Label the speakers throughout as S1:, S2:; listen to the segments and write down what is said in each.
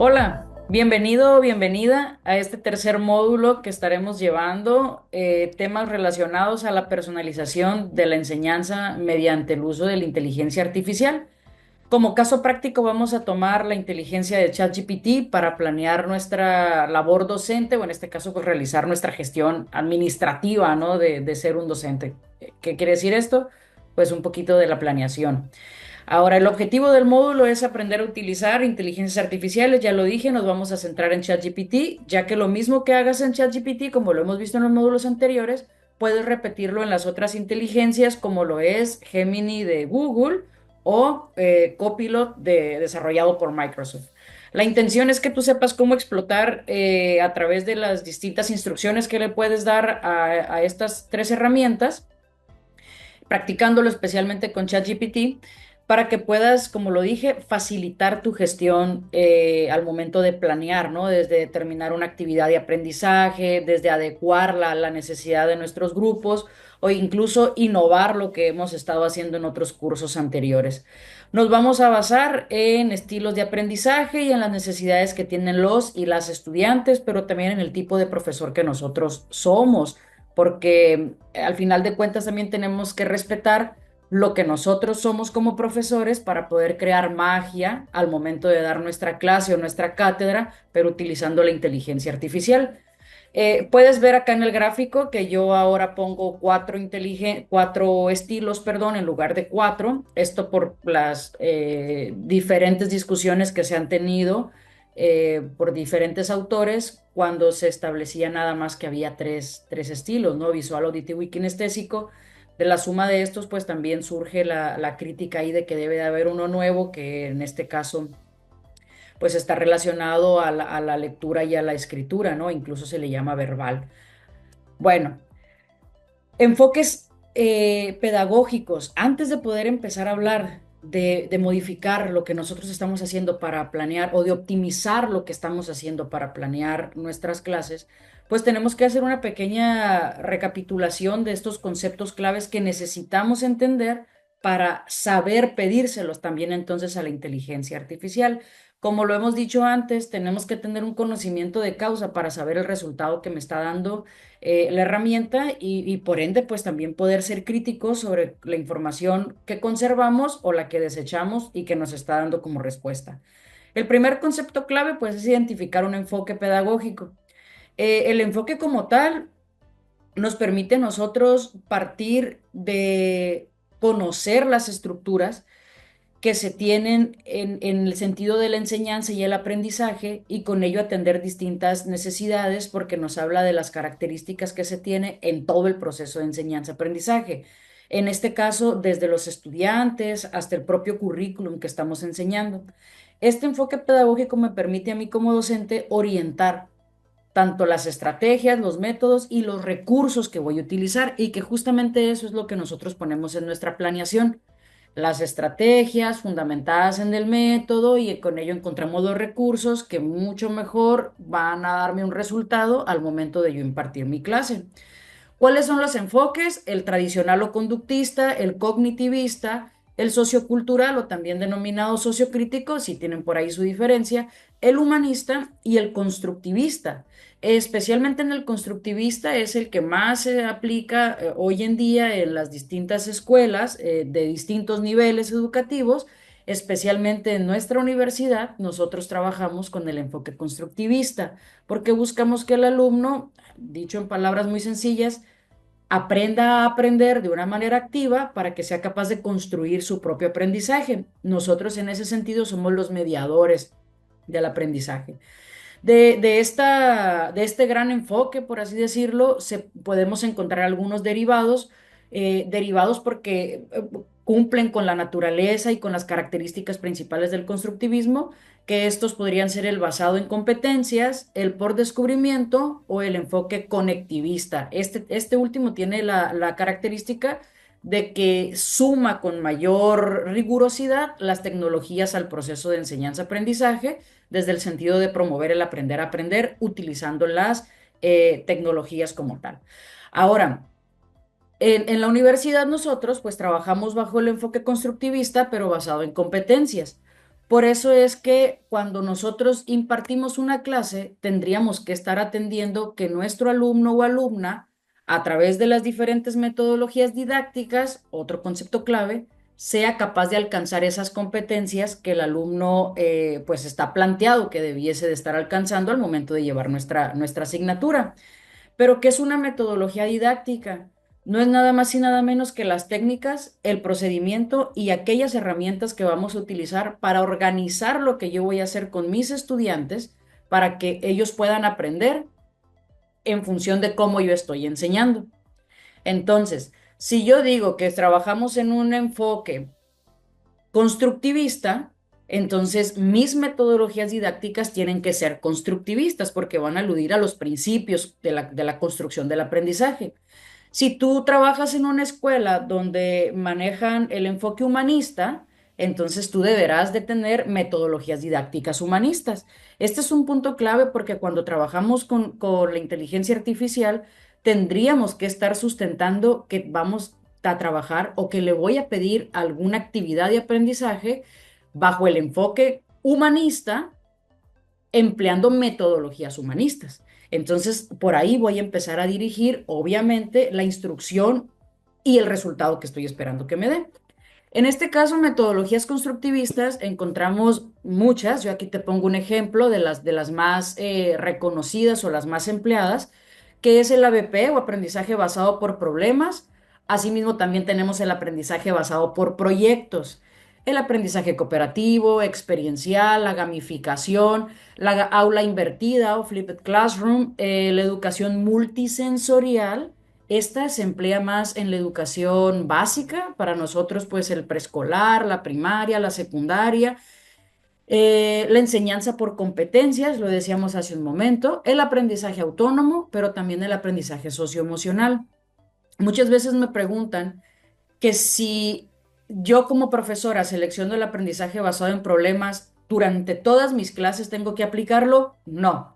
S1: Hola, bienvenido, bienvenida a este tercer módulo que estaremos llevando temas relacionados a la personalización de la enseñanza mediante el uso de la inteligencia artificial. Como caso práctico vamos a tomar la inteligencia de ChatGPT para planear nuestra labor docente o en este caso pues realizar nuestra gestión administrativa, ¿no? de ser un docente. ¿Qué quiere decir esto? Pues un poquito de la planeación. Ahora, el objetivo del módulo es aprender a utilizar inteligencias artificiales. Ya lo dije, nos vamos a centrar en ChatGPT, ya que lo mismo que hagas en ChatGPT, como lo hemos visto en los módulos anteriores, puedes repetirlo en las otras inteligencias, como lo es Gemini de Google o Copilot desarrollado por Microsoft. La intención es que tú sepas cómo explotar a través de las distintas instrucciones que le puedes dar a estas tres herramientas practicándolo especialmente con ChatGPT, para que puedas, como lo dije, facilitar tu gestión al momento de planear, ¿no? Desde determinar una actividad de aprendizaje, desde adecuarla a la necesidad de nuestros grupos o incluso innovar lo que hemos estado haciendo en otros cursos anteriores. Nos vamos a basar en estilos de aprendizaje y en las necesidades que tienen los y las estudiantes, pero también en el tipo de profesor que nosotros somos porque al final de cuentas también tenemos que respetar lo que nosotros somos como profesores para poder crear magia al momento de dar nuestra clase o nuestra cátedra, pero utilizando la inteligencia artificial. Puedes ver acá en el gráfico que yo ahora pongo cuatro estilos, perdón, en lugar de cuatro. Esto por las diferentes discusiones que se han tenido por diferentes autores cuando se establecía nada más que había tres estilos, ¿no? Visual, auditivo y kinestésico. De la suma de estos, pues también surge la crítica ahí de que debe de haber uno nuevo, que en este caso pues está relacionado a la lectura y a la escritura, ¿no? Incluso se le llama verbal. Bueno, enfoques pedagógicos. Antes de poder empezar a hablar de modificar lo que nosotros estamos haciendo para planear o de optimizar lo que estamos haciendo para planear nuestras clases, pues tenemos que hacer una pequeña recapitulación de estos conceptos claves que necesitamos entender para saber pedírselos también entonces a la inteligencia artificial. Como lo hemos dicho antes, tenemos que tener un conocimiento de causa para saber el resultado que me está dando la herramienta y por ende pues también poder ser críticos sobre la información que conservamos o la que desechamos y que nos está dando como respuesta. El primer concepto clave pues es identificar un enfoque pedagógico. El enfoque como tal nos permite a nosotros partir de conocer las estructuras que se tienen en el sentido de la enseñanza y el aprendizaje y con ello atender distintas necesidades porque nos habla de las características que se tiene en todo el proceso de enseñanza-aprendizaje. En este caso, desde los estudiantes hasta el propio currículum que estamos enseñando. Este enfoque pedagógico me permite a mí como docente orientar tanto las estrategias, los métodos y los recursos que voy a utilizar y que justamente eso es lo que nosotros ponemos en nuestra planeación. Las estrategias fundamentadas en el método y con ello encontramos los recursos que mucho mejor van a darme un resultado al momento de yo impartir mi clase. ¿Cuáles son los enfoques? El tradicional o conductista, el cognitivista, el sociocultural o también denominado sociocrítico, si tienen por ahí su diferencia, el humanista y el constructivista. Especialmente en el constructivista es el que más se aplica hoy en día en las distintas escuelas de distintos niveles educativos, especialmente en nuestra universidad. Nosotros trabajamos con el enfoque constructivista porque buscamos que el alumno, dicho en palabras muy sencillas, aprenda a aprender de una manera activa para que sea capaz de construir su propio aprendizaje. Nosotros en ese sentido somos los mediadores del aprendizaje. De este gran enfoque, por así decirlo, podemos encontrar algunos derivados porque cumplen con la naturaleza y con las características principales del constructivismo, que estos podrían ser el basado en competencias, el por descubrimiento o el enfoque conectivista. Este último tiene la característica de que suma con mayor rigurosidad las tecnologías al proceso de enseñanza-aprendizaje desde el sentido de promover el aprender a aprender utilizando las tecnologías como tal. Ahora, en la universidad nosotros pues trabajamos bajo el enfoque constructivista, pero basado en competencias. Por eso es que cuando nosotros impartimos una clase, tendríamos que estar atendiendo que nuestro alumno o alumna, a través de las diferentes metodologías didácticas, otro concepto clave, sea capaz de alcanzar esas competencias que el alumno pues está planteado que debiese de estar alcanzando al momento de llevar nuestra asignatura. Pero ¿qué es una metodología didáctica? No es nada más y nada menos que las técnicas, el procedimiento y aquellas herramientas que vamos a utilizar para organizar lo que yo voy a hacer con mis estudiantes para que ellos puedan aprender en función de cómo yo estoy enseñando. Entonces, si yo digo que trabajamos en un enfoque constructivista, entonces mis metodologías didácticas tienen que ser constructivistas porque van a aludir a los principios de la construcción del aprendizaje. Si tú trabajas en una escuela donde manejan el enfoque humanista, entonces tú deberás de tener metodologías didácticas humanistas. Este es un punto clave porque cuando trabajamos con la inteligencia artificial, tendríamos que estar sustentando que vamos a trabajar o que le voy a pedir alguna actividad de aprendizaje bajo el enfoque humanista empleando metodologías humanistas. Entonces, por ahí voy a empezar a dirigir, obviamente, la instrucción y el resultado que estoy esperando que me dé. En este caso, metodologías constructivistas encontramos muchas. Yo aquí te pongo un ejemplo de las más reconocidas o las más empleadas, que es el ABP o aprendizaje basado por problemas. Asimismo, también tenemos el aprendizaje basado por proyectos, el aprendizaje cooperativo, experiencial, la gamificación, la aula invertida o flipped classroom, la educación multisensorial. Esta se emplea más en la educación básica, para nosotros pues el preescolar, la primaria, la secundaria, la enseñanza por competencias, lo decíamos hace un momento, el aprendizaje autónomo, pero también el aprendizaje socioemocional. Muchas veces me preguntan que si yo como profesora selecciono el aprendizaje basado en problemas, durante todas mis clases tengo que aplicarlo. No.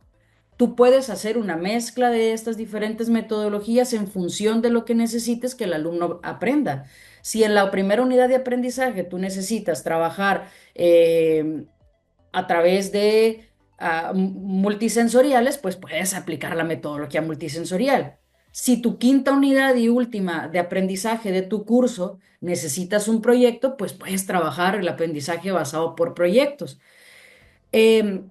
S1: Tú puedes hacer una mezcla de estas diferentes metodologías en función de lo que necesites que el alumno aprenda. Si en la primera unidad de aprendizaje tú necesitas trabajar a través de multisensoriales, pues puedes aplicar la metodología multisensorial. Si tu quinta unidad y última de aprendizaje de tu curso necesitas un proyecto, pues puedes trabajar el aprendizaje basado por proyectos. Em,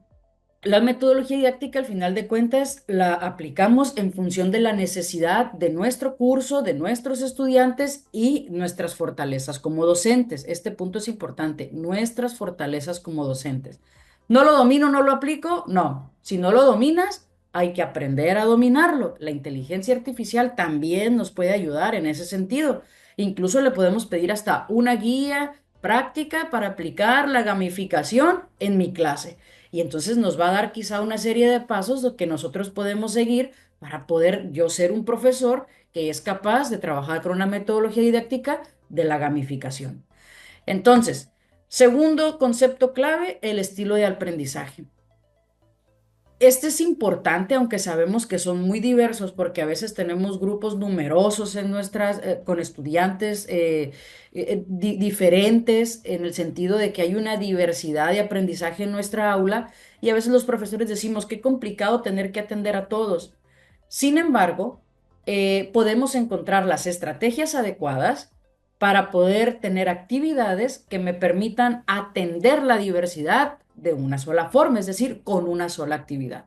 S1: la metodología didáctica, al final de cuentas, la aplicamos en función de la necesidad de nuestro curso, de nuestros estudiantes y nuestras fortalezas como docentes. Este punto es importante, nuestras fortalezas como docentes. ¿No lo domino, no lo aplico? No. Si no lo dominas, hay que aprender a dominarlo. La inteligencia artificial también nos puede ayudar en ese sentido. Incluso le podemos pedir hasta una guía práctica para aplicar la gamificación en mi clase. Y entonces nos va a dar quizá una serie de pasos que nosotros podemos seguir para poder yo ser un profesor que es capaz de trabajar con una metodología didáctica de la gamificación. Entonces, segundo concepto clave, el estilo de aprendizaje. Este es importante, aunque sabemos que son muy diversos, porque a veces tenemos grupos numerosos con estudiantes diferentes, en el sentido de que hay una diversidad de aprendizaje en nuestra aula, y a veces los profesores decimos, qué complicado tener que atender a todos. Sin embargo, podemos encontrar las estrategias adecuadas para poder tener actividades que me permitan atender la diversidad de una sola forma, es decir, con una sola actividad.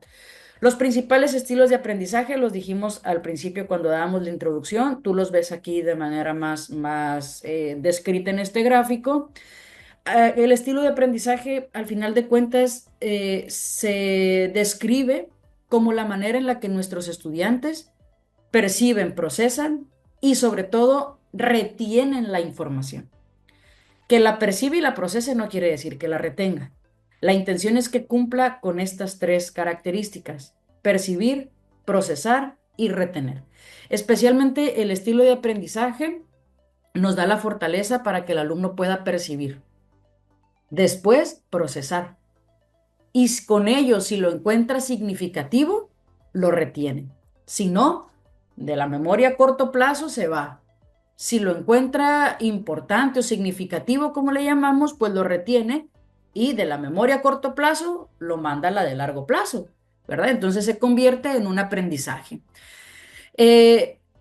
S1: Los principales estilos de aprendizaje los dijimos al principio cuando dábamos la introducción, tú los ves aquí de manera más descrita en este gráfico. El estilo de aprendizaje, al final de cuentas, se describe como la manera en la que nuestros estudiantes perciben, procesan y sobre todo retienen la información. Que la percibe y la procese no quiere decir que la retenga. La intención es que cumpla con estas tres características: percibir, procesar y retener. Especialmente el estilo de aprendizaje nos da la fortaleza para que el alumno pueda percibir, después procesar y con ello, si lo encuentra significativo, lo retiene. Si no, de la memoria a corto plazo se va. Si lo encuentra importante o significativo, como le llamamos, pues lo retiene y de la memoria a corto plazo lo manda a la de largo plazo, ¿verdad? Entonces se convierte en un aprendizaje.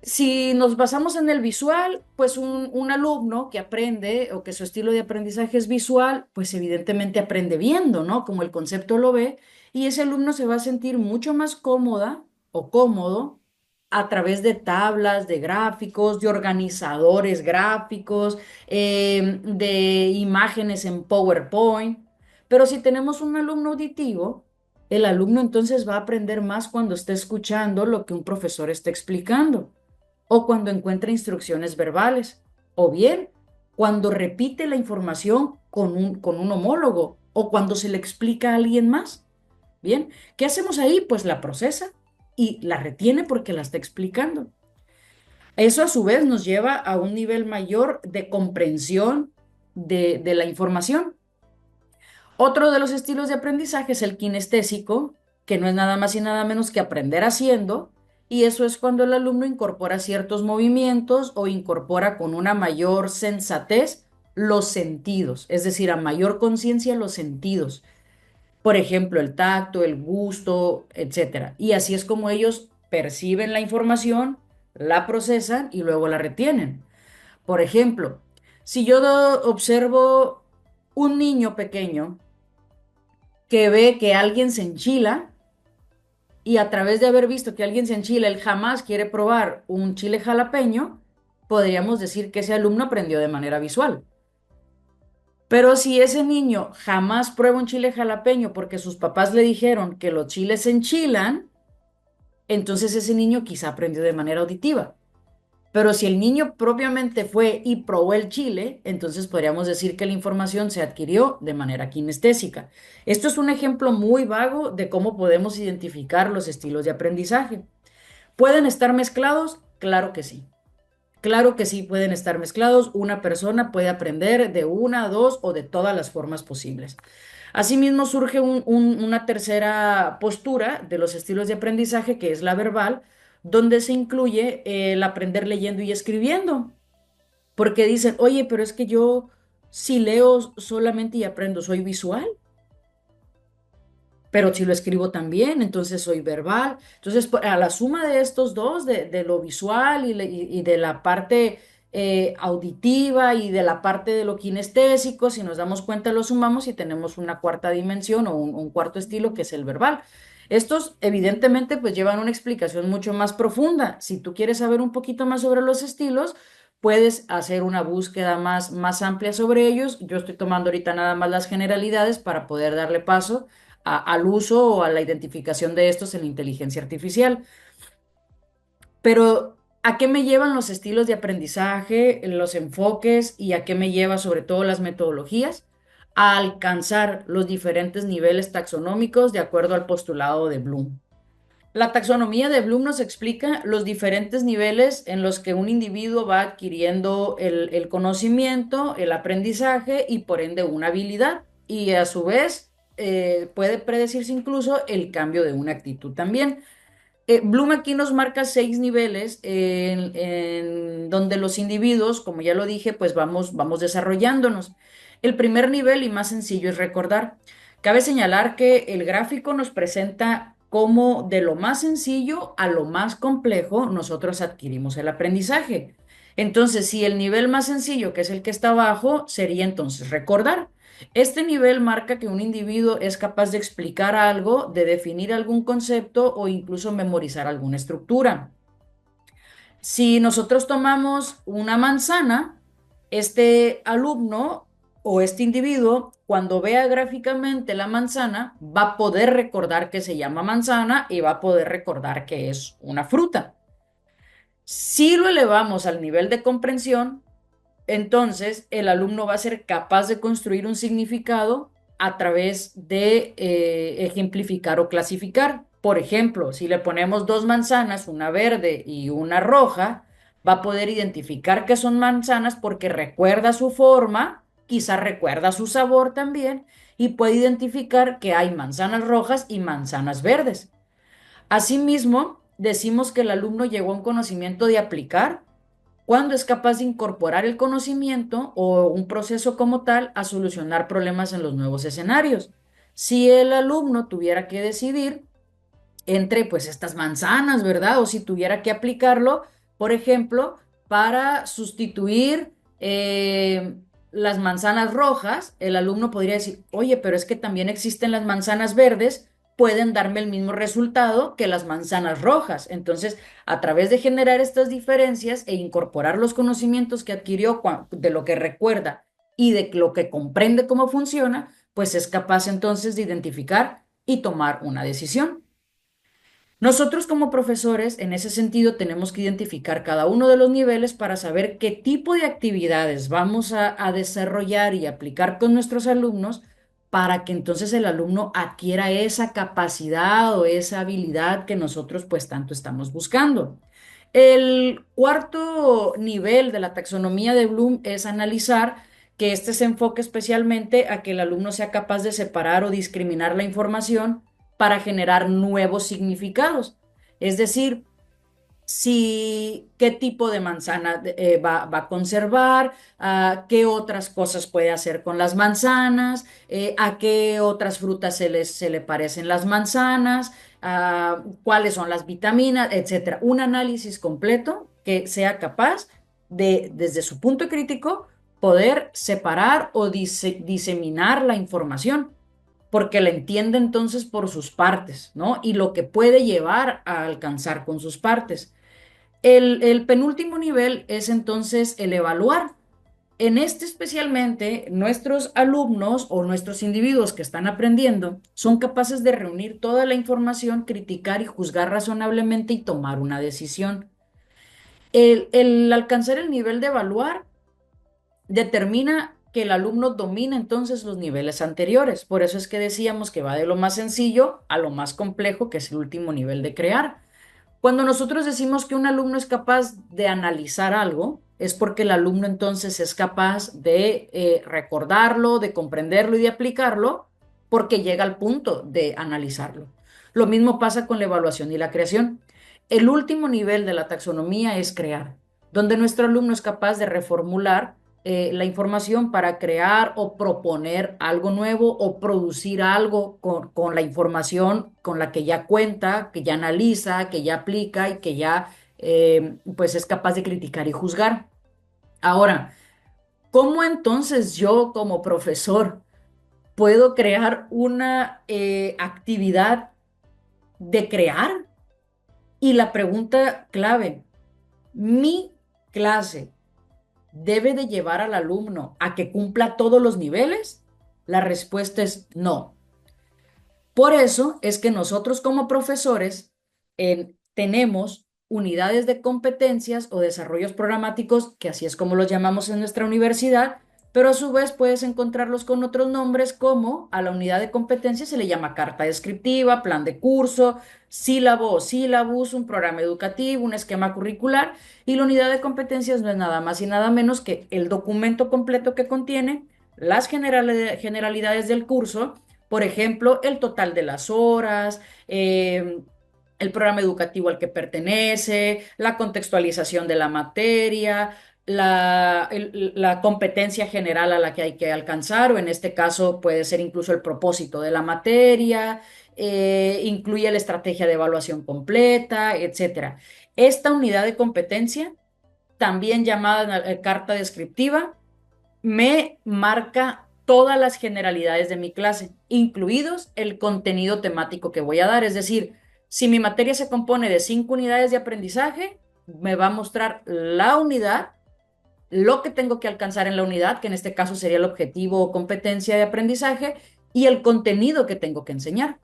S1: Si nos basamos en el visual, pues un alumno que aprende o que su estilo de aprendizaje es visual, pues evidentemente aprende viendo, ¿no? Como el concepto lo ve, y ese alumno se va a sentir mucho más cómoda o cómodo a través de tablas, de gráficos, de organizadores gráficos, de imágenes en PowerPoint. Pero si tenemos un alumno auditivo, el alumno entonces va a aprender más cuando esté escuchando lo que un profesor está explicando, o cuando encuentra instrucciones verbales, o bien cuando repite la información con un homólogo, o cuando se le explica a alguien más. Bien, ¿qué hacemos ahí? Pues la procesa y la retiene porque la está explicando. Eso a su vez nos lleva a un nivel mayor de comprensión de la información. Otro de los estilos de aprendizaje es el kinestésico, que no es nada más y nada menos que aprender haciendo, y eso es cuando el alumno incorpora ciertos movimientos o incorpora con una mayor sensatez los sentidos, es decir, a mayor conciencia los sentidos. Por ejemplo, el tacto, el gusto, etcétera. Y así es como ellos perciben la información, la procesan y luego la retienen. Por ejemplo, si yo observo un niño pequeño que ve que alguien se enchila y a través de haber visto que alguien se enchila, él jamás quiere probar un chile jalapeño, podríamos decir que ese alumno aprendió de manera visual. Pero si ese niño jamás prueba un chile jalapeño porque sus papás le dijeron que los chiles se enchilan, entonces ese niño quizá aprendió de manera auditiva. Pero si el niño propiamente fue y probó el chile, entonces podríamos decir que la información se adquirió de manera kinestésica. Esto es un ejemplo muy vago de cómo podemos identificar los estilos de aprendizaje. ¿Pueden estar mezclados? Claro que sí. Claro que sí pueden estar mezclados. Una persona puede aprender de una, dos o de todas las formas posibles. Asimismo, surge una tercera postura de los estilos de aprendizaje, que es la verbal, donde se incluye el aprender leyendo y escribiendo. Porque dicen, oye, pero es que yo si leo solamente y aprendo, soy visual, pero si lo escribo también, entonces soy verbal. Entonces, a la suma de estos dos, de lo visual y de la parte auditiva y de la parte de lo kinestésico, si nos damos cuenta, lo sumamos y tenemos una cuarta dimensión o un cuarto estilo que es el verbal. Estos, evidentemente, pues llevan una explicación mucho más profunda. Si tú quieres saber un poquito más sobre los estilos, puedes hacer una búsqueda más amplia sobre ellos. Yo estoy tomando ahorita nada más las generalidades para poder darle paso al uso o a la identificación de estos en la inteligencia artificial. Pero, ¿a qué me llevan los estilos de aprendizaje, los enfoques y a qué me lleva sobre todo las metodologías? A alcanzar los diferentes niveles taxonómicos de acuerdo al postulado de Bloom. La taxonomía de Bloom nos explica los diferentes niveles en los que un individuo va adquiriendo el conocimiento, el aprendizaje y por ende una habilidad. Y a su vez puede predecirse incluso el cambio de una actitud también. Bloom aquí nos marca 6 niveles en donde los individuos, como ya lo dije, pues vamos desarrollándonos. El primer nivel y más sencillo es recordar. Cabe señalar que el gráfico nos presenta cómo de lo más sencillo a lo más complejo nosotros adquirimos el aprendizaje. Entonces, si el nivel más sencillo, que es el que está abajo, sería entonces recordar. Este nivel marca que un individuo es capaz de explicar algo, de definir algún concepto o incluso memorizar alguna estructura. Si nosotros tomamos una manzana, este alumno o este individuo, cuando vea gráficamente la manzana, va a poder recordar que se llama manzana y va a poder recordar que es una fruta. Si lo elevamos al nivel de comprensión, entonces el alumno va a ser capaz de construir un significado a través de ejemplificar o clasificar. Por ejemplo, si le ponemos dos manzanas, una verde y una roja, va a poder identificar que son manzanas porque recuerda su forma, quizás recuerda su sabor también, y puede identificar que hay manzanas rojas y manzanas verdes. Asimismo, decimos que el alumno llegó a un conocimiento de aplicar cuando es capaz de incorporar el conocimiento o un proceso como tal a solucionar problemas en los nuevos escenarios. Si el alumno tuviera que decidir entre pues estas manzanas, ¿verdad? O si tuviera que aplicarlo, por ejemplo, para sustituir las manzanas rojas, el alumno podría decir, oye, pero es que también existen las manzanas verdes, pueden darme el mismo resultado que las manzanas rojas. Entonces, a través de generar estas diferencias e incorporar los conocimientos que adquirió de lo que recuerda y de lo que comprende cómo funciona, pues es capaz entonces de identificar y tomar una decisión. Nosotros como profesores, en ese sentido, tenemos que identificar cada uno de los niveles para saber qué tipo de actividades vamos a desarrollar y aplicar con nuestros alumnos para que entonces el alumno adquiera esa capacidad o esa habilidad que nosotros pues tanto estamos buscando. El cuarto nivel de la taxonomía de Bloom es analizar que este se enfoque especialmente a que el alumno sea capaz de separar o discriminar la información para generar nuevos significados. Es decir, si qué tipo de manzana va a conservar, qué otras cosas puede hacer con las manzanas, a qué otras frutas se le parecen las manzanas, cuáles son las vitaminas, etcétera. Un análisis completo que sea capaz de, desde su punto crítico, poder separar o diseminar la información porque la entiende entonces por sus partes, ¿no? Y lo que puede llevar a alcanzar con sus partes. El penúltimo nivel es entonces el evaluar. En este especialmente, nuestros alumnos o nuestros individuos que están aprendiendo son capaces de reunir toda la información, criticar y juzgar razonablemente y tomar una decisión. El alcanzar el nivel de evaluar determina que el alumno domina entonces los niveles anteriores. Por eso es que decíamos que va de lo más sencillo a lo más complejo, que es el último nivel de crear. Cuando nosotros decimos que un alumno es capaz de analizar algo, es porque el alumno entonces es capaz de recordarlo, de comprenderlo y de aplicarlo, porque llega al punto de analizarlo. Lo mismo pasa con la evaluación y la creación. El último nivel de la taxonomía es crear, donde nuestro alumno es capaz de reformular la información para crear o proponer algo nuevo o producir algo con la información con la que ya cuenta, que ya analiza, que ya aplica y que ya pues es capaz de criticar y juzgar. Ahora, ¿cómo entonces yo como profesor puedo crear una actividad de crear? Y la pregunta clave, ¿mi clase debe de llevar al alumno a que cumpla todos los niveles? La respuesta es no. Por eso es que nosotros como profesores tenemos unidades de competencias o desarrollos programáticos, que así es como los llamamos en nuestra universidad, pero a su vez puedes encontrarlos con otros nombres como a la unidad de competencias se le llama carta descriptiva, plan de curso, sílabo o sílabus, un programa educativo, un esquema curricular, y la unidad de competencias no es nada más y nada menos que el documento completo que contiene las generalidades del curso, por ejemplo, el total de las horas, el programa educativo al que pertenece, la contextualización de la materia, la competencia general a la que hay que alcanzar, o en este caso puede ser incluso el propósito de la materia, incluye la estrategia de evaluación completa, etcétera. Esta unidad de competencia, también llamada carta descriptiva, me marca todas las generalidades de mi clase, incluidos el contenido temático que voy a dar. Es decir, si mi materia se compone de 5 unidades de aprendizaje, me va a mostrar la unidad, lo que tengo que alcanzar en la unidad, que en este caso sería el objetivo o competencia de aprendizaje, y el contenido que tengo que enseñar.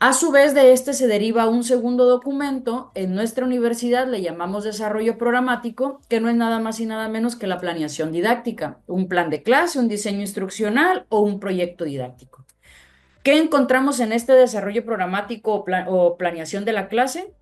S1: A su vez de este se deriva un segundo documento, en nuestra universidad le llamamos desarrollo programático, que no es nada más y nada menos que la planeación didáctica, un plan de clase, un diseño instruccional o un proyecto didáctico. ¿Qué encontramos en este desarrollo programático o planeación de la clase?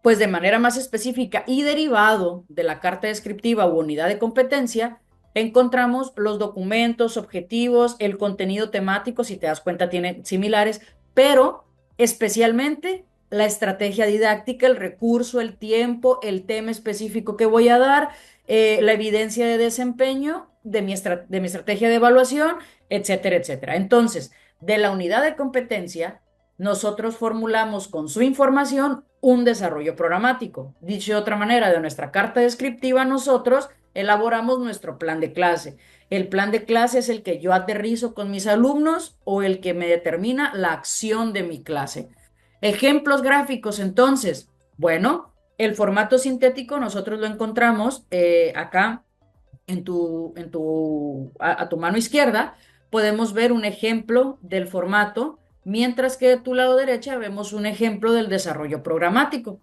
S1: Pues de manera más específica y derivado de la carta descriptiva u unidad de competencia, encontramos los documentos, objetivos, el contenido temático, si te das cuenta, tienen similares, pero especialmente la estrategia didáctica, el recurso, el tiempo, el tema específico que voy a dar, la evidencia de desempeño de mi estrategia de evaluación, etcétera, etcétera. Entonces, de la unidad de competencia, nosotros formulamos con su información un desarrollo programático. Dicho de otra manera, de nuestra carta descriptiva, nosotros elaboramos nuestro plan de clase. El plan de clase es el que yo aterrizo con mis alumnos o el que me determina la acción de mi clase. Ejemplos gráficos, entonces. Bueno, el formato sintético nosotros lo encontramos acá a tu mano izquierda. Podemos ver un ejemplo del formato, mientras que de tu lado derecha vemos un ejemplo del desarrollo programático.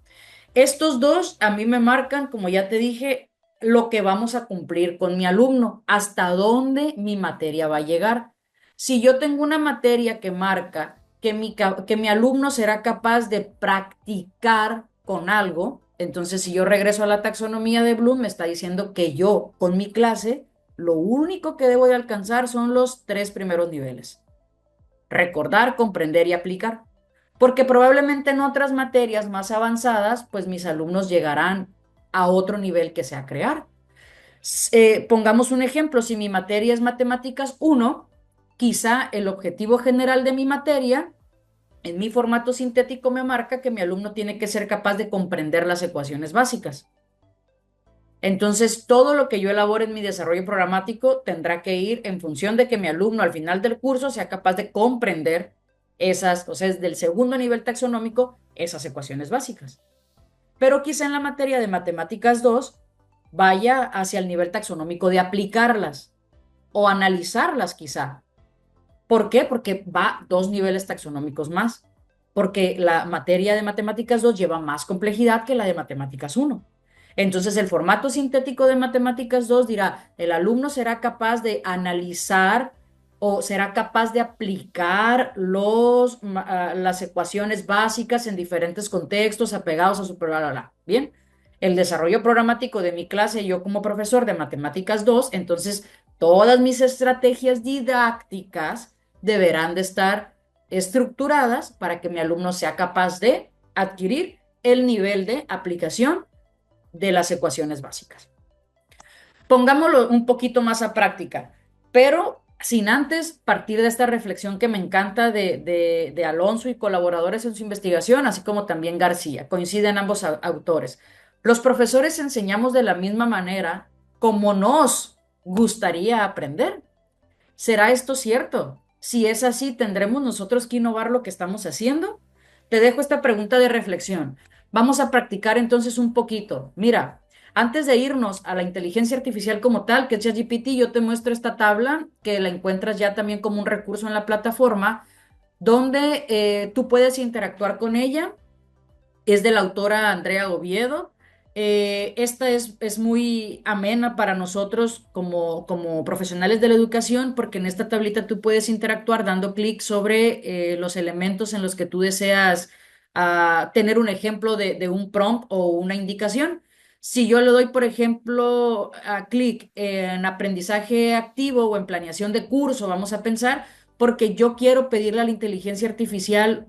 S1: Estos dos a mí me marcan, como ya te dije, lo que vamos a cumplir con mi alumno, hasta dónde mi materia va a llegar. Si yo tengo una materia que marca que mi alumno será capaz de practicar con algo, entonces si yo regreso a la taxonomía de Bloom, me está diciendo que yo con mi clase, lo único que debo de alcanzar son los tres primeros niveles: recordar, comprender y aplicar. Porque probablemente en otras materias más avanzadas, pues mis alumnos llegarán a otro nivel que sea crear. Pongamos un ejemplo, si mi materia es matemáticas uno, quizá el objetivo general de mi materia, en mi formato sintético me marca que mi alumno tiene que ser capaz de comprender las ecuaciones básicas. Entonces, todo lo que yo elabore en mi desarrollo programático tendrá que ir en función de que mi alumno al final del curso sea capaz de comprender esas, o sea, desde el segundo nivel taxonómico, esas ecuaciones básicas. Pero quizá en la materia de matemáticas 2 vaya hacia el nivel taxonómico de aplicarlas o analizarlas quizá. ¿Por qué? Porque va dos niveles taxonómicos más. Porque la materia de matemáticas 2 lleva más complejidad que la de matemáticas uno. Entonces, el formato sintético de matemáticas 2 dirá, el alumno será capaz de analizar o será capaz de aplicar las ecuaciones básicas en diferentes contextos apegados a su bla, bla, bla. Bien, el desarrollo programático de mi clase, yo como profesor de matemáticas 2, entonces todas mis estrategias didácticas deberán de estar estructuradas para que mi alumno sea capaz de adquirir el nivel de aplicación de las ecuaciones básicas. Pongámoslo un poquito más a práctica, pero sin antes partir de esta reflexión que me encanta de Alonso y colaboradores en su investigación, así como también García. Coinciden ambos autores. Los profesores enseñamos de la misma manera como nos gustaría aprender. ¿Será esto cierto? Si es así, ¿tendremos nosotros que innovar lo que estamos haciendo? Te dejo esta pregunta de reflexión. Vamos a practicar entonces un poquito. Mira, antes de irnos a la inteligencia artificial como tal, que es ChatGPT, yo te muestro esta tabla que la encuentras ya también como un recurso en la plataforma, donde tú puedes interactuar con ella. Es de la autora Andrea Oviedo. Esta es muy amena para nosotros como profesionales de la educación, porque en esta tablita tú puedes interactuar dando clic sobre los elementos en los que tú deseas tener un ejemplo de un prompt o una indicación. Si yo le doy, por ejemplo, a clic en aprendizaje activo o en planeación de curso, vamos a pensar, porque yo quiero pedirle a la inteligencia artificial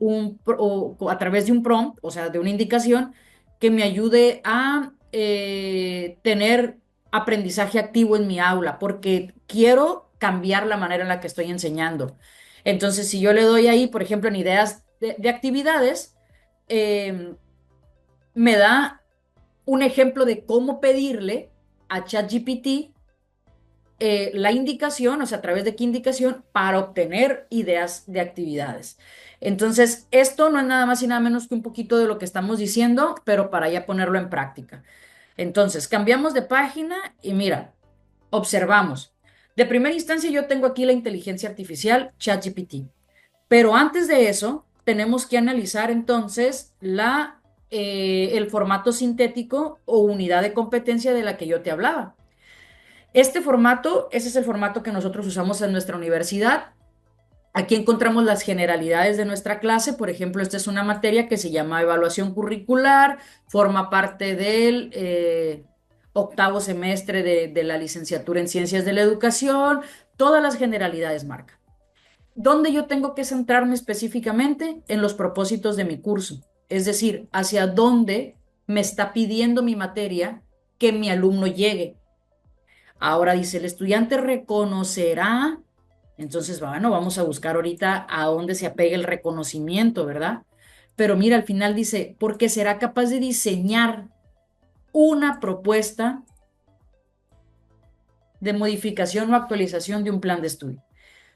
S1: a través de un prompt, o sea, de una indicación, que me ayude a tener aprendizaje activo en mi aula, porque quiero cambiar la manera en la que estoy enseñando. Entonces, si yo le doy ahí, por ejemplo, en ideas de actividades, eh, me da un ejemplo de cómo pedirle a ChatGPT la indicación, o sea, a través de qué indicación, para obtener ideas de actividades. Entonces, esto no es nada más y nada menos que un poquito de lo que estamos diciendo, pero para ya ponerlo en práctica. Entonces, cambiamos de página y mira, observamos. De primera instancia, yo tengo aquí la inteligencia artificial ChatGPT, pero antes de eso, tenemos que analizar entonces el formato sintético o unidad de competencia de la que yo te hablaba. Este formato, ese es el formato que nosotros usamos en nuestra universidad. Aquí encontramos las generalidades de nuestra clase. Por ejemplo, esta es una materia que se llama evaluación curricular, forma parte del octavo semestre de la licenciatura en ciencias de la educación. Todas las generalidades marcan. ¿Dónde yo tengo que centrarme específicamente? En los propósitos de mi curso. es decir, hacia dónde me está pidiendo mi materia que mi alumno llegue. Ahora dice, el estudiante reconocerá, entonces, bueno, vamos a buscar ahorita a dónde se apega el reconocimiento, ¿verdad? Pero mira, al final dice, porque será capaz de diseñar una propuesta de modificación o actualización de un plan de estudio.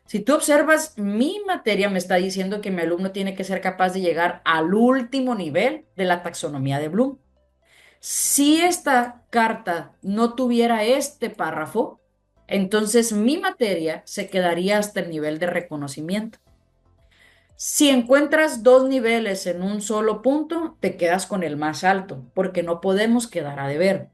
S1: Si tú observas, mi materia me está diciendo que mi alumno tiene que ser capaz de llegar al último nivel de la taxonomía de Bloom. Si esta carta no tuviera este párrafo, entonces mi materia se quedaría hasta el nivel de reconocimiento. Si encuentras dos niveles en un solo punto, te quedas con el más alto, porque no podemos quedar a deber.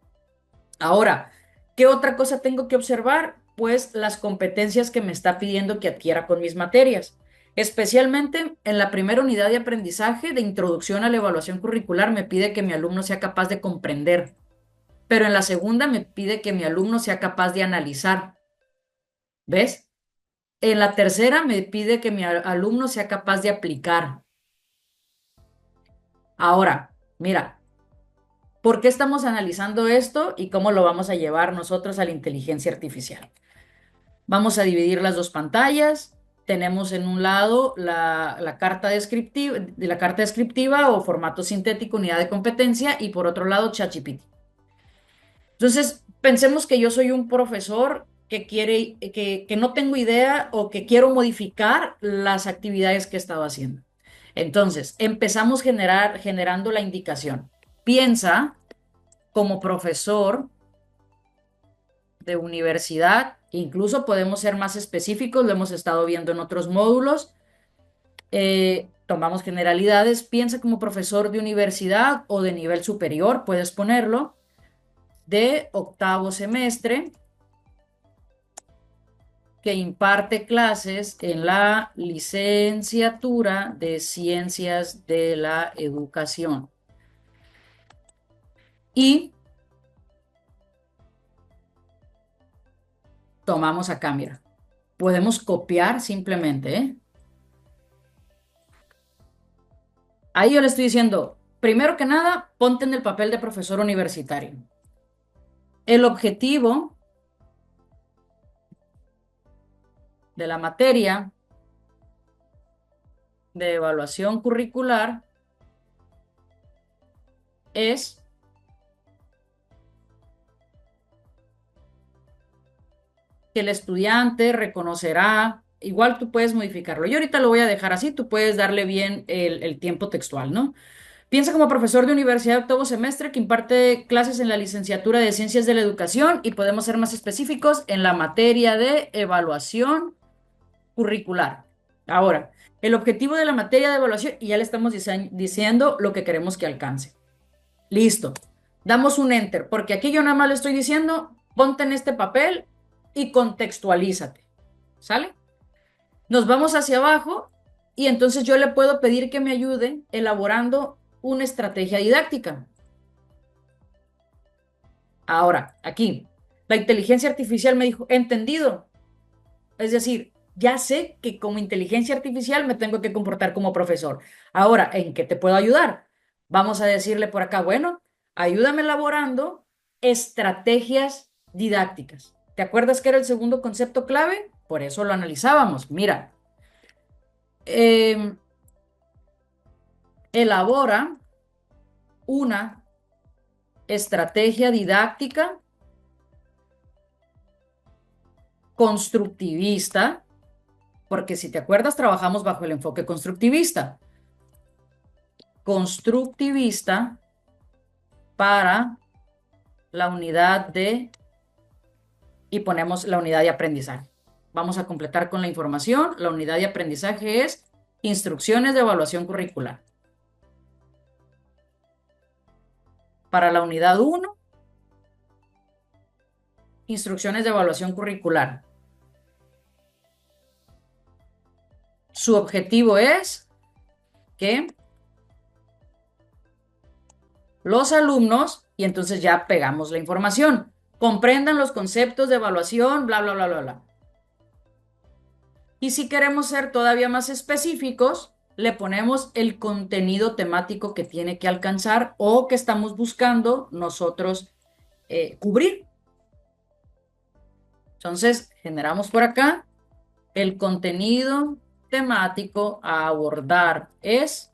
S1: Ahora, ¿qué otra cosa tengo que observar? Pues las competencias que me está pidiendo que adquiera con mis materias. Especialmente en la primera unidad de aprendizaje de introducción a la evaluación curricular me pide que mi alumno sea capaz de comprender, pero en la segunda me pide que mi alumno sea capaz de analizar. ¿Ves? En la tercera me pide que mi alumno sea capaz de aplicar. Ahora, mira, ¿por qué estamos analizando esto y cómo lo vamos a llevar nosotros a la inteligencia artificial? Vamos a dividir las dos pantallas. Tenemos en un lado la carta descriptiva o formato sintético, unidad de competencia, y por otro lado, ChatGPT. Entonces, pensemos que yo soy un profesor que quiere, que no tengo idea o que quiero modificar las actividades que he estado haciendo. Entonces, empezamos generando la indicación. Piensa como profesor de universidad, incluso podemos ser más específicos, lo hemos estado viendo en otros módulos. Tomamos generalidades, piensa como profesor de universidad o de nivel superior, puedes ponerlo, de octavo semestre, que imparte clases en la licenciatura de Ciencias de la Educación. Y tomamos acá, mira, podemos copiar simplemente, ¿eh? Ahí yo le estoy diciendo, primero que nada, ponte en el papel de profesor universitario. El objetivo de la materia de evaluación curricular es que el estudiante reconocerá, igual tú puedes modificarlo. Yo ahorita lo voy a dejar así, tú puedes darle bien el tiempo textual, ¿no? Piensa como profesor de universidad de octavo semestre que imparte clases en la licenciatura de Ciencias de la Educación y podemos ser más específicos en la materia de evaluación curricular. Ahora, el objetivo de la materia de evaluación, y ya le estamos diciendo lo que queremos que alcance. Listo. Damos un enter, porque aquí yo nada más le estoy diciendo, ponte en este papel y contextualízate. ¿Sale? Nos vamos hacia abajo y entonces yo le puedo pedir que me ayude elaborando una estrategia didáctica. Ahora, aquí, la inteligencia artificial me dijo, entendido. Es decir, ya sé que como inteligencia artificial me tengo que comportar como profesor. Ahora, ¿en qué te puedo ayudar? Vamos a decirle por acá, bueno, ayúdame elaborando estrategias didácticas. ¿Te acuerdas que era el segundo concepto clave? Por eso lo analizábamos. Mira, eh, elabora una estrategia didáctica constructivista, porque si te acuerdas, trabajamos bajo el enfoque constructivista. Constructivista para la unidad de, y ponemos la unidad de aprendizaje. Vamos a completar con la información. La unidad de aprendizaje es instrucciones de evaluación curricular. Para la unidad 1, instrucciones de evaluación curricular. Su objetivo es que los alumnos, y entonces ya pegamos la información, comprendan los conceptos de evaluación, bla, bla, bla, bla, bla. Y si queremos ser todavía más específicos, le ponemos el contenido temático que tiene que alcanzar o que estamos buscando nosotros cubrir. Entonces, generamos por acá el contenido temático a abordar es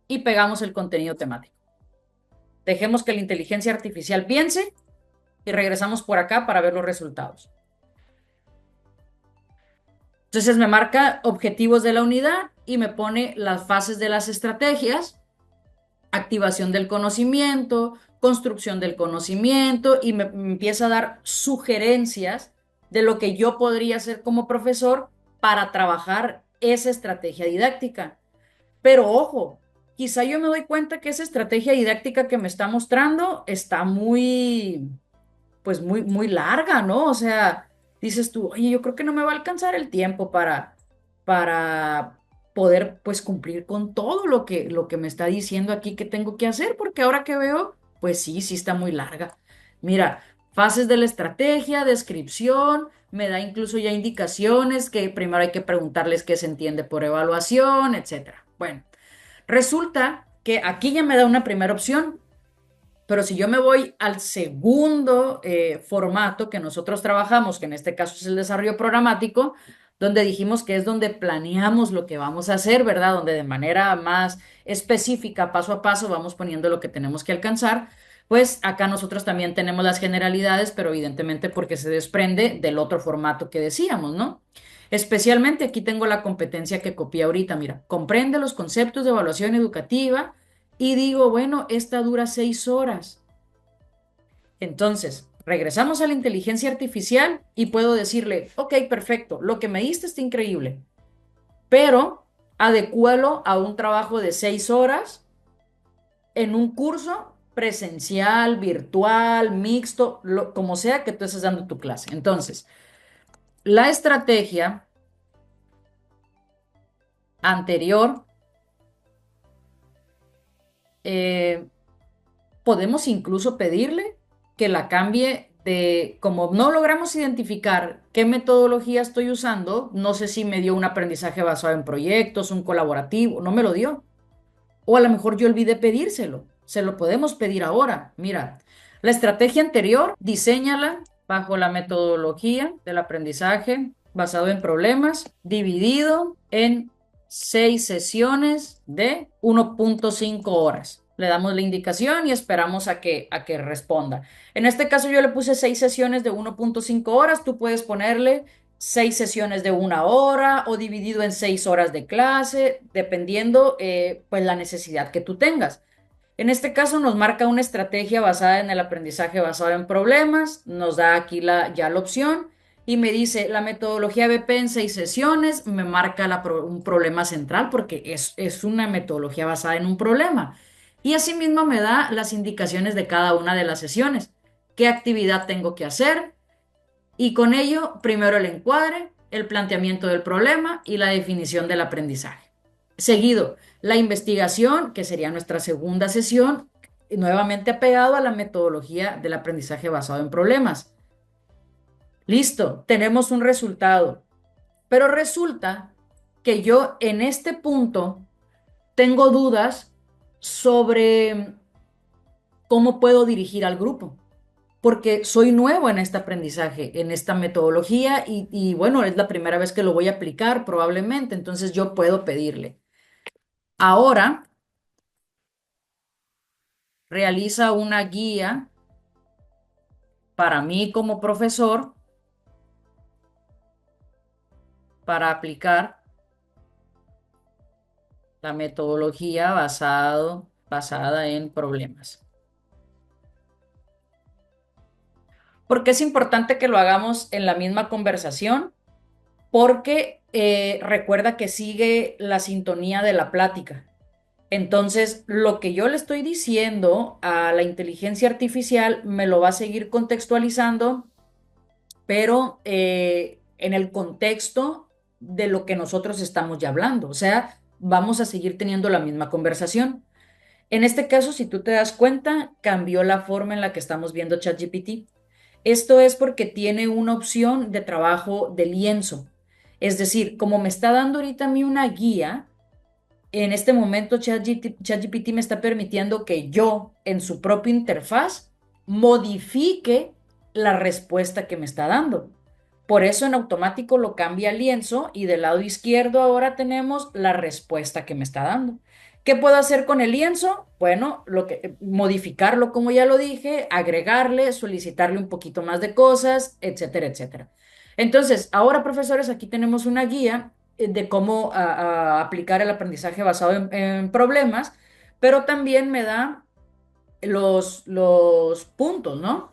S1: y pegamos el contenido temático. Dejemos que la inteligencia artificial piense y regresamos por acá para ver los resultados. Entonces me marca objetivos de la unidad y me pone las fases de las estrategias, activación del conocimiento, construcción del conocimiento y me empieza a dar sugerencias de lo que yo podría hacer como profesor para trabajar esa estrategia didáctica. Pero ojo, quizá yo me doy cuenta que esa estrategia didáctica que me está mostrando está muy larga, ¿no? O sea, dices tú, oye, yo creo que no me va a alcanzar el tiempo para poder, pues, cumplir con todo lo que me está diciendo aquí que tengo que hacer, porque ahora que veo, pues sí está muy larga. Mira, fases de la estrategia, descripción, me da incluso ya indicaciones que primero hay que preguntarles qué se entiende por evaluación, etcétera. Bueno, resulta que aquí ya me da una primera opción. Pero si yo me voy al segundo formato que nosotros trabajamos, que en este caso es el desarrollo programático, donde dijimos que es donde planeamos lo que vamos a hacer, ¿verdad? Donde de manera más específica, paso a paso, vamos poniendo lo que tenemos que alcanzar, pues acá nosotros también tenemos las generalidades, pero evidentemente porque se desprende del otro formato que decíamos, ¿no? Especialmente aquí tengo la competencia que copié ahorita, mira, comprende los conceptos de evaluación educativa y digo, bueno, esta dura 6 horas. Entonces, regresamos a la inteligencia artificial y puedo decirle, ok, perfecto, lo que me diste está increíble, pero adecúalo a un trabajo de 6 horas en un curso presencial, virtual, mixto, como sea que tú estés dando tu clase. Entonces, la estrategia anterior, eh, podemos incluso pedirle que la cambie de, como no logramos identificar qué metodología estoy usando, no sé si me dio un aprendizaje basado en proyectos, un colaborativo, no me lo dio. O a lo mejor yo olvidé pedírselo. Se lo podemos pedir ahora. Mira, la estrategia anterior, diséñala bajo la metodología del aprendizaje basado en problemas, dividido en 6 sesiones de 1.5 horas. Le damos la indicación y esperamos a que responda. En este caso yo le puse 6 sesiones de 1.5 horas. Tú puedes ponerle 6 sesiones de 1 hora o dividido en 6 horas de clase, dependiendo pues la necesidad que tú tengas. En este caso nos marca una estrategia basada en el aprendizaje basado en problemas, nos da aquí ya la opción y me dice la metodología BP en 6 sesiones, me marca un problema central porque es una metodología basada en un problema. Y asimismo me da las indicaciones de cada una de las sesiones, qué actividad tengo que hacer, y con ello, primero el encuadre, el planteamiento del problema y la definición del aprendizaje. Seguido, la investigación, que sería nuestra segunda sesión, nuevamente apegado a la metodología del aprendizaje basado en problemas. Listo, tenemos un resultado. Pero resulta que yo en este punto tengo dudas sobre cómo puedo dirigir al grupo, porque soy nuevo en este aprendizaje, en esta metodología y bueno, es la primera vez que lo voy a aplicar probablemente, entonces yo puedo pedirle. Ahora realiza una guía para mí como profesor para aplicar la metodología basada en problemas. Porque es importante que lo hagamos en la misma conversación, porque recuerda que sigue la sintonía de la plática. Entonces, lo que yo le estoy diciendo a la inteligencia artificial me lo va a seguir contextualizando, pero en el contexto de lo que nosotros estamos ya hablando. O sea, vamos a seguir teniendo la misma conversación. En este caso, si tú te das cuenta, cambió la forma en la que estamos viendo ChatGPT. Esto es porque tiene una opción de trabajo de lienzo. Es decir, como me está dando ahorita a mí una guía, En este momento, ChatGPT me está permitiendo que yo, en su propia interfaz, modifique la respuesta que me está dando. Por eso en automático lo cambia a lienzo y del lado izquierdo ahora tenemos la respuesta que me está dando. ¿Qué puedo hacer con el lienzo? Bueno, modificarlo como ya lo dije, agregarle, solicitarle un poquito más de cosas, etcétera, etcétera. Entonces, ahora, profesores, aquí tenemos una guía de cómo aplicar el aprendizaje basado en problemas, pero también me da los puntos, ¿no?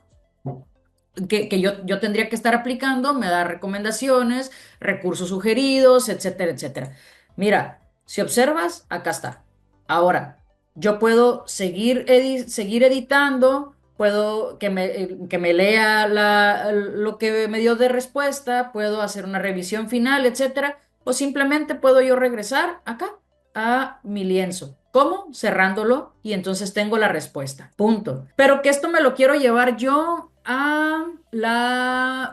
S1: Que yo tendría que estar aplicando, me da recomendaciones, recursos sugeridos, etcétera, etcétera. Mira, si observas, acá está. Ahora, yo puedo seguir editando, puedo que me lea lo que me dio de respuesta, puedo hacer una revisión final, etcétera, o simplemente puedo yo regresar acá a mi lienzo. ¿Cómo? Cerrándolo y entonces tengo la respuesta. Punto. Pero que esto me lo quiero llevar yo a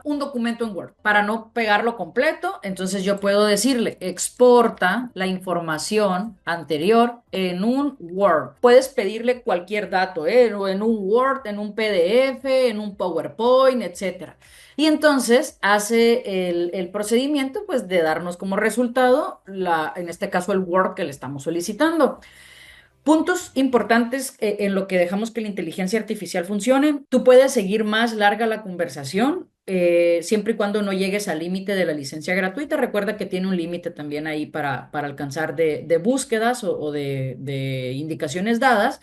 S1: un documento en Word para no pegarlo completo. Entonces yo puedo decirle, exporta la información anterior en un Word. Puedes pedirle cualquier dato, o en un Word, en un PDF, en un PowerPoint, etcétera. Y entonces hace el procedimiento pues de darnos como resultado en este caso el Word que le estamos solicitando. Puntos importantes en lo que dejamos que la inteligencia artificial funcione. Tú puedes seguir más larga la conversación, siempre y cuando no llegues al límite de la licencia gratuita. Recuerda que tiene un límite también ahí para alcanzar de búsquedas o de indicaciones dadas.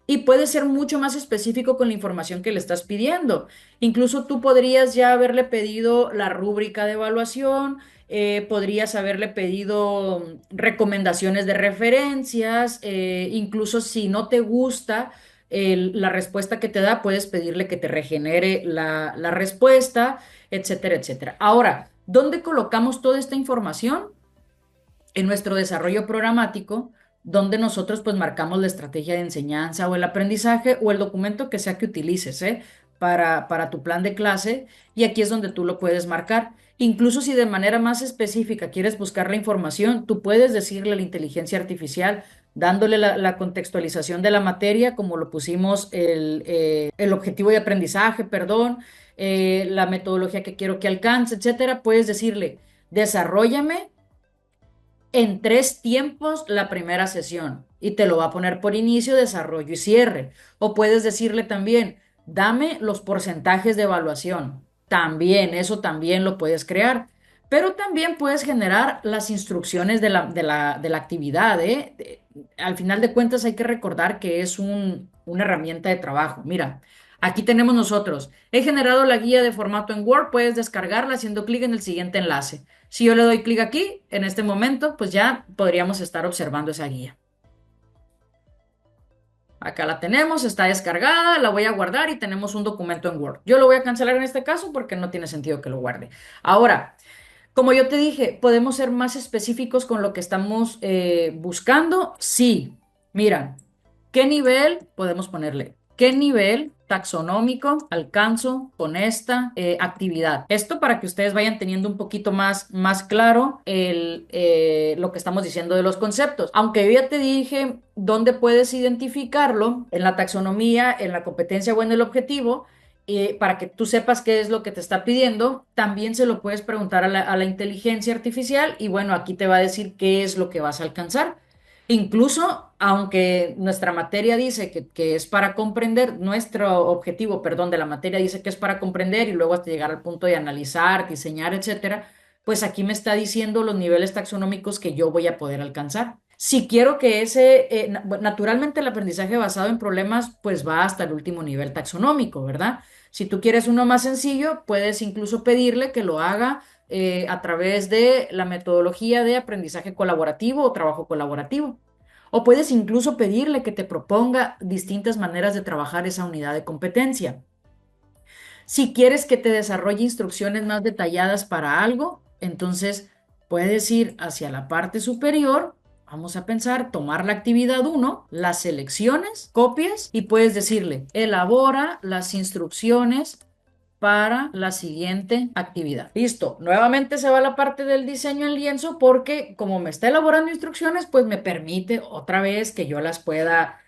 S1: Y puede ser mucho más específico con la información que le estás pidiendo. Incluso tú podrías ya haberle pedido la rúbrica de evaluación, podrías haberle pedido recomendaciones de referencias, incluso si no te gusta la respuesta que te da, puedes pedirle que te regenere la respuesta, etcétera, etcétera. Ahora, ¿dónde colocamos toda esta información? En nuestro desarrollo programático, donde nosotros pues marcamos la estrategia de enseñanza o el aprendizaje o el documento que sea que utilices, para tu plan de clase, y aquí es donde tú lo puedes marcar. Incluso si de manera más específica quieres buscar la información, tú puedes decirle a la inteligencia artificial, dándole la contextualización de la materia, como lo pusimos el objetivo de aprendizaje, perdón, la metodología que quiero que alcance, etcétera. Puedes decirle, desarróllame en 3 tiempos la primera sesión y te lo va a poner por inicio, desarrollo y cierre. O puedes decirle también, dame los porcentajes de evaluación. También, eso también lo puedes crear. Pero también puedes generar las instrucciones de la actividad, ¿eh? Al final de cuentas hay que recordar que es una herramienta de trabajo. Mira, aquí tenemos nosotros. He generado la guía de formato en Word, puedes descargarla haciendo clic en el siguiente enlace. Si yo le doy clic aquí, en este momento, pues ya podríamos estar observando esa guía. Acá la tenemos, está descargada, la voy a guardar y tenemos un documento en Word. Yo lo voy a cancelar en este caso porque no tiene sentido que lo guarde. Ahora, como yo te dije, ¿podemos ser más específicos con lo que estamos buscando? Sí. Mira, ¿qué nivel podemos ponerle? ¿Qué nivel taxonómico alcanzo con esta actividad? Esto para que ustedes vayan teniendo un poquito más claro lo que estamos diciendo de los conceptos. Aunque yo ya te dije dónde puedes identificarlo, en la taxonomía, en la competencia o en el objetivo, para que tú sepas qué es lo que te está pidiendo, también se lo puedes preguntar a la inteligencia artificial y bueno, aquí te va a decir qué es lo que vas a alcanzar. Incluso, aunque nuestra materia dice que es para comprender, nuestro objetivo, perdón, de la materia dice que es para comprender y luego hasta llegar al punto de analizar, diseñar, etcétera, pues aquí me está diciendo los niveles taxonómicos que yo voy a poder alcanzar. Si quiero que naturalmente el aprendizaje basado en problemas, pues va hasta el último nivel taxonómico, ¿verdad? Si tú quieres uno más sencillo, puedes incluso pedirle que lo haga a través de la metodología de aprendizaje colaborativo o trabajo colaborativo. O puedes incluso pedirle que te proponga distintas maneras de trabajar esa unidad de competencia. Si quieres que te desarrolle instrucciones más detalladas para algo, entonces puedes ir hacia la parte superior. Vamos a pensar, tomar la actividad uno, las selecciones, copias y puedes decirle, elabora las instrucciones para la siguiente actividad. Listo, nuevamente se va la parte del diseño en lienzo porque como me está elaborando instrucciones, pues me permite otra vez que yo las pueda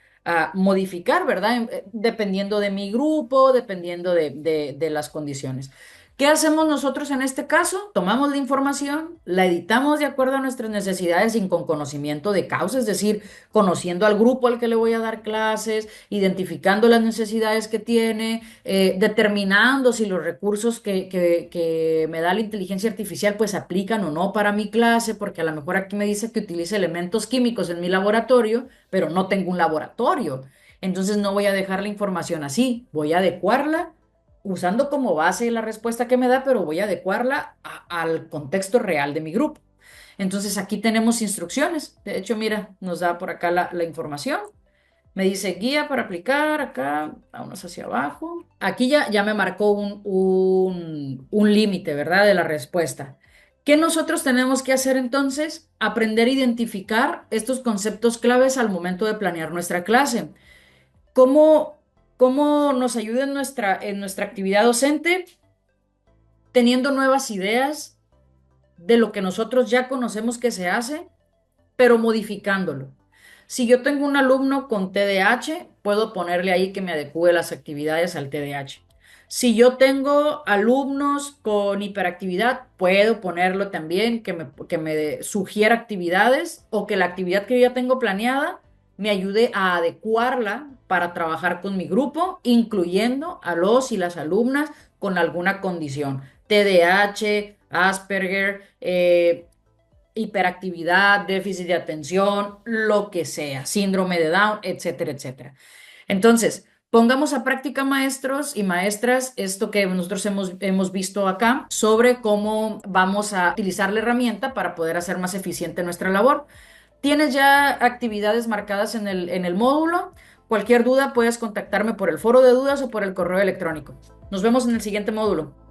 S1: modificar, ¿verdad? Dependiendo de mi grupo, dependiendo de las condiciones. ¿Qué hacemos nosotros en este caso? Tomamos la información, la editamos de acuerdo a nuestras necesidades y con conocimiento de causa, es decir, conociendo al grupo al que le voy a dar clases, identificando las necesidades que tiene, determinando si los recursos que me da la inteligencia artificial pues aplican o no para mi clase, porque a lo mejor aquí me dice que utilice elementos químicos en mi laboratorio, pero no tengo un laboratorio. Entonces no voy a dejar la información así, voy a adecuarla usando como base la respuesta que me da, pero voy a adecuarla al contexto real de mi grupo. Entonces aquí tenemos instrucciones. De hecho, mira, nos da por acá la información. Me dice guía para aplicar, acá, vámonos hacia abajo. Aquí ya me marcó un límite, ¿verdad? De la respuesta. ¿Qué nosotros tenemos que hacer entonces? Aprender a identificar estos conceptos claves al momento de planear nuestra clase. ¿Cómo, cómo nos ayuda en nuestra actividad docente? Teniendo nuevas ideas de lo que nosotros ya conocemos que se hace, pero modificándolo. Si yo tengo un alumno con TDAH, puedo ponerle ahí que me adecue las actividades al TDAH. Si yo tengo alumnos con hiperactividad, puedo ponerlo también que me sugiera actividades o que la actividad que yo ya tengo planeada me ayude a adecuarla para trabajar con mi grupo, incluyendo a los y las alumnas con alguna condición. TDAH, Asperger, hiperactividad, déficit de atención, lo que sea, síndrome de Down, etcétera, etcétera. Entonces, pongamos a práctica, maestros y maestras, esto que nosotros hemos visto acá sobre cómo vamos a utilizar la herramienta para poder hacer más eficiente nuestra labor. ¿Tienes ya actividades marcadas en el módulo? Cualquier duda puedes contactarme por el foro de dudas o por el correo electrónico. Nos vemos en el siguiente módulo.